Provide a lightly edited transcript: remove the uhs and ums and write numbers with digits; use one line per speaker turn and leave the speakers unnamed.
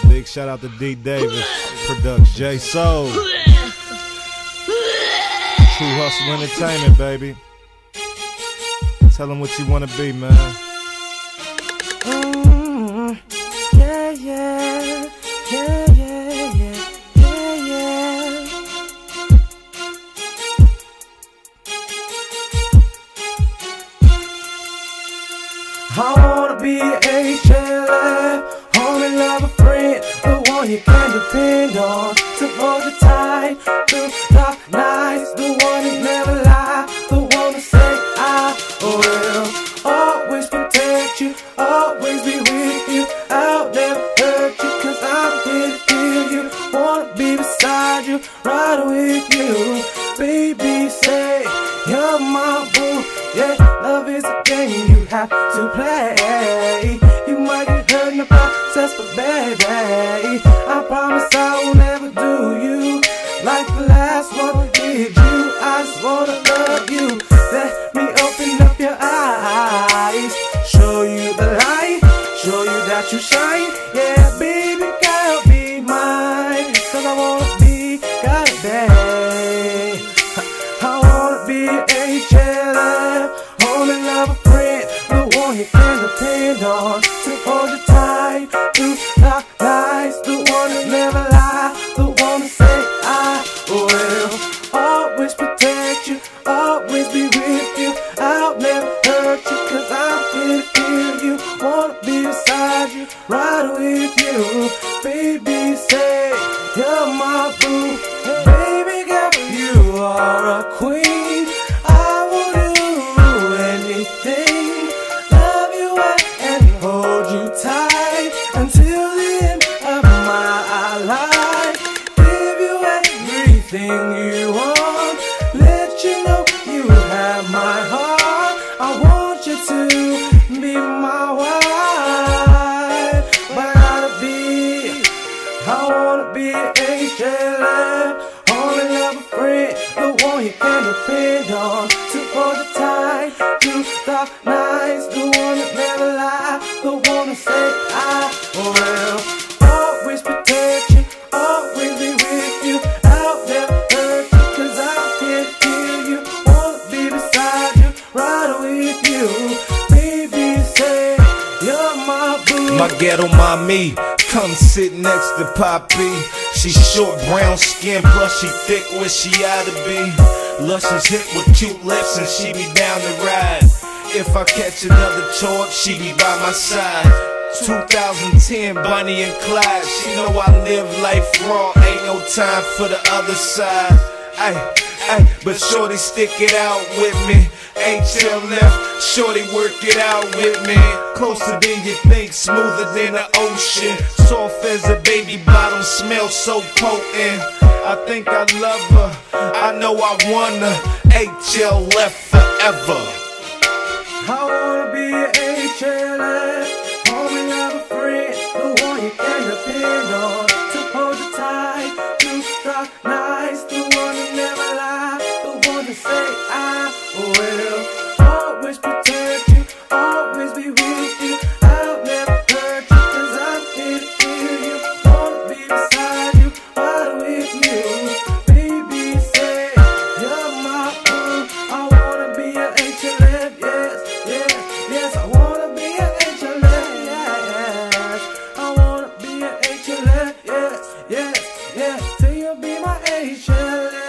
Big shout out to D Davis Production, J Soul, True Hustle Entertainment, baby. Tell them what you wanna be, man.
Yeah, yeah, yeah, yeah, yeah, yeah, yeah. I wanna be an HLF, homie, love, a friend, the one you can depend on, to hold you tight through dark nights, the one that never lie, the one that say I will always protect you, always be with you, I'll never hurt you, cause I'm here to heal you, wanna be beside you, ride with you, baby, say you're my boo, yeah, love is a game you have to play. You might get hurt in the process, but baby, I promise I will never do you like the last one did you. I just wanna love you. Let me open up your eyes, show you the light, show you that you shine. Yeah, baby, girl, be mine, cause I wanna be goddamn. I wanna be HLF, only love, a friend, the one you can depend on, to hold you tight through dark nights, the one that never lie, the one that say I will always protect you, always be with you, I'll never hurt you, cause I'm here to heal you, wanna be beside you, ride with you, baby, say you're my boo, baby girl, you are a queen, I will do anything, love you and hold you tight until the end of my life, give you everything you want, let you know you have my heart, I want you to be my wife, but I wanna be HLF, only love, a friend, the one you can depend on, to hold you tight through dark nights, the one that never lie, the one that say I will always protect you, always be with you, I'll never hurt you, cause I'm here to heal you, wanna be beside you, ride with you, baby, say you're my boo.
My ghetto mommy, come sit next to Poppy. She short, brown skin, plus she thick where she oughta be. Luscious hip with cute lips, and she be down to ride. If I catch another torch, she be by my side. 2010, Bonnie and Clyde. She know I live life raw, ain't no time for the other side. Ay, but shorty stick it out with me. HLF, shorty work it out with me. Closer than you think, smoother than the ocean, soft as a baby bottom, smells so potent. I think I love her, I know I wanna. HLF forever.
I wanna be an HLF, homie, love, a friend, the one you can depend on, to hold you tight through dark nights, the one that never lie, the one that say I will always protect you, always be with you, I'll never hurt you, cause I'm here to heal you, wanna be beside you, ride with you, baby, say you're my boo, I wanna be an HLF, yes, yes, yes, I wanna be an HLF, yes, I wanna be an HLF, yes, yes, yes, till you be my HLF.